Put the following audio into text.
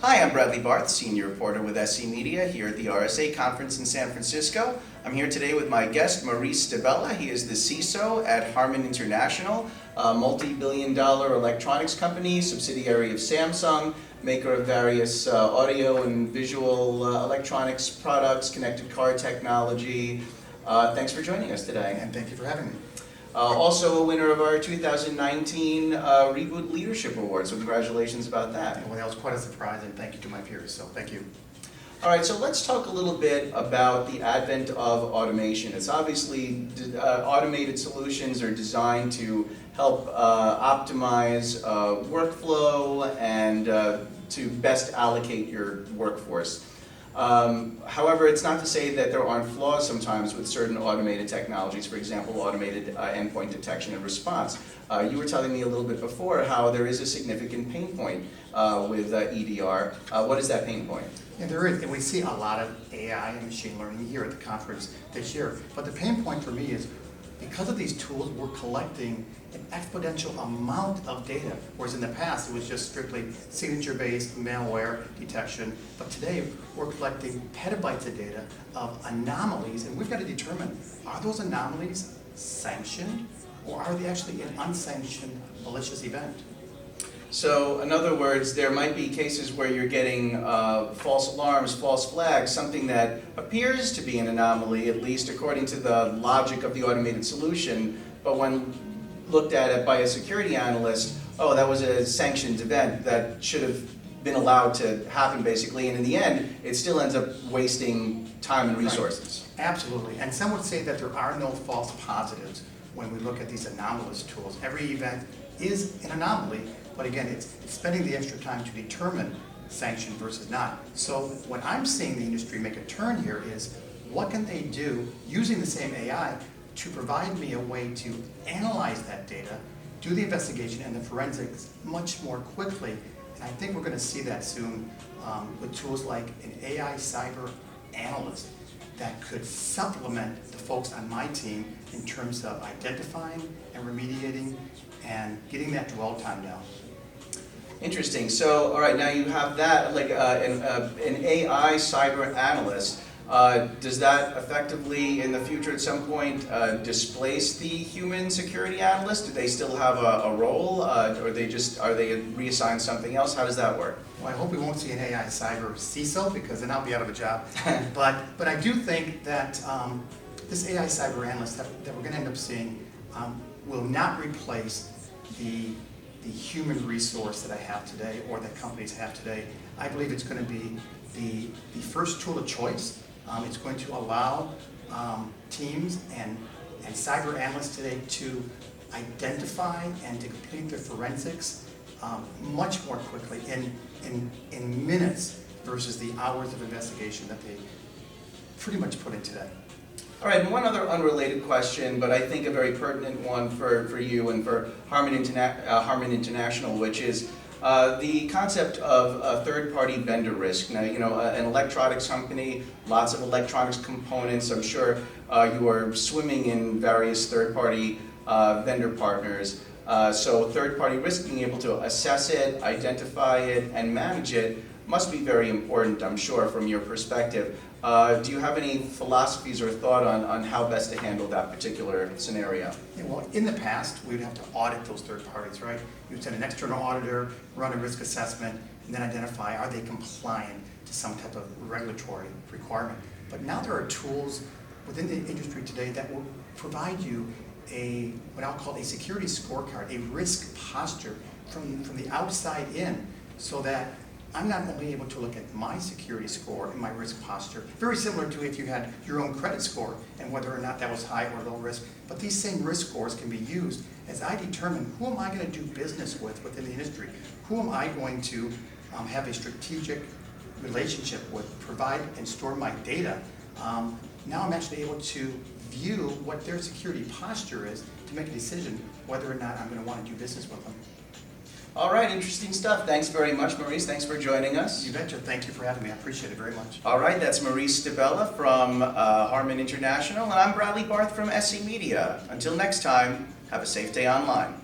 Hi, I'm Bradley Barth, Senior Reporter with SC Media here at the RSA Conference in San Francisco. I'm here today with my guest, Maurice Stebila. He is the CISO at Harman International, a multi-billion-dollar electronics company, subsidiary of Samsung, maker of various audio and visual electronics products, connected car technology. Thanks for joining us today. And thank you for having me. Also a winner of our 2019 Reboot Leadership Award, so congratulations about that. Well, that was quite a surprise, and thank you to my peers, so thank you. All right, so let's talk a little bit about the advent of automation. It's obviously automated solutions are designed to help optimize workflow and to best allocate your workforce. However, it's not to say that there aren't flaws sometimes with certain automated technologies, for example, automated endpoint detection and response. You were telling me a little bit before how there is a significant pain point with EDR. What is that pain point? Yeah, there is, and we see a lot of AI and machine learning here at the conference this year. But the pain point for me is because of these tools, we're collecting an exponential amount of data, whereas in the past it was just strictly signature-based malware detection. But today we're collecting petabytes of data of anomalies, and we've got to determine, are those anomalies sanctioned or are they actually an unsanctioned malicious event? So, in other words, there might be cases where you're getting false alarms, false flags, something that appears to be an anomaly, at least according to the logic of the automated solution, but when looked at it by a security analyst, oh, that was a sanctioned event that should have been allowed to happen, basically, and in the end, it still ends up wasting time and resources. Right. Absolutely, and some would say that there are no false positives when we look at these anomalous tools. Every event is an anomaly, but again, it's spending the extra time to determine sanction versus not. So what I'm seeing the industry make a turn here is, what can they do using the same AI to provide me a way to analyze that data, do the investigation and the forensics much more quickly. And I think we're going to see that soon with tools like an AI cyber analyst that could supplement the folks on my team in terms of identifying and remediating and getting that dwell time down. Interesting. So, all right, now you have that, like an AI cyber analyst. Does that effectively, in the future at some point, displace the human security analyst? Do they still have a role, or are they reassigned something else? How does that work? Well, I hope we won't see an AI cyber CISO, because then I'll be out of a job. but I do think that this AI cyber analyst that we're going to end up seeing will not replace the human resource that I have today or that companies have today. I believe it's going to be the first tool of choice. It's going to allow teams and cyber analysts today to identify and to complete their forensics much more quickly in minutes versus the hours of investigation that they pretty much put in today. All right, and one other unrelated question, but I think a very pertinent one for you and for Harman International, which is the concept of third-party vendor risk. Now, you know, an electronics company, lots of electronics components. I'm sure you are swimming in various third-party vendor partners. So third-party risk, being able to assess it, identify it, and manage it must be very important, I'm sure, from your perspective. Do you have any philosophies or thought on how best to handle that particular scenario? Yeah, well, in the past, we'd have to audit those third parties, right? You'd send an external auditor, run a risk assessment, and then identify, are they compliant to some type of regulatory requirement? But now there are tools within the industry today that will provide you what I'll call a security scorecard, a risk posture from the outside in, so that I'm not only able to look at my security score and my risk posture, very similar to if you had your own credit score and whether or not that was high or low risk, but these same risk scores can be used as I determine who am I going to do business with within the industry, who am I going to have a strategic relationship with, provide and store my data. Now I'm actually able to view what their security posture is to make a decision whether or not I'm going to want to do business with them. All right, interesting stuff. Thanks very much, Maurice. Thanks for joining us. You betcha. Thank you for having me. I appreciate it very much. All right, that's Maurice Stebila from Harman International, and I'm Bradley Barth from SC Media. Until next time, have a safe day online.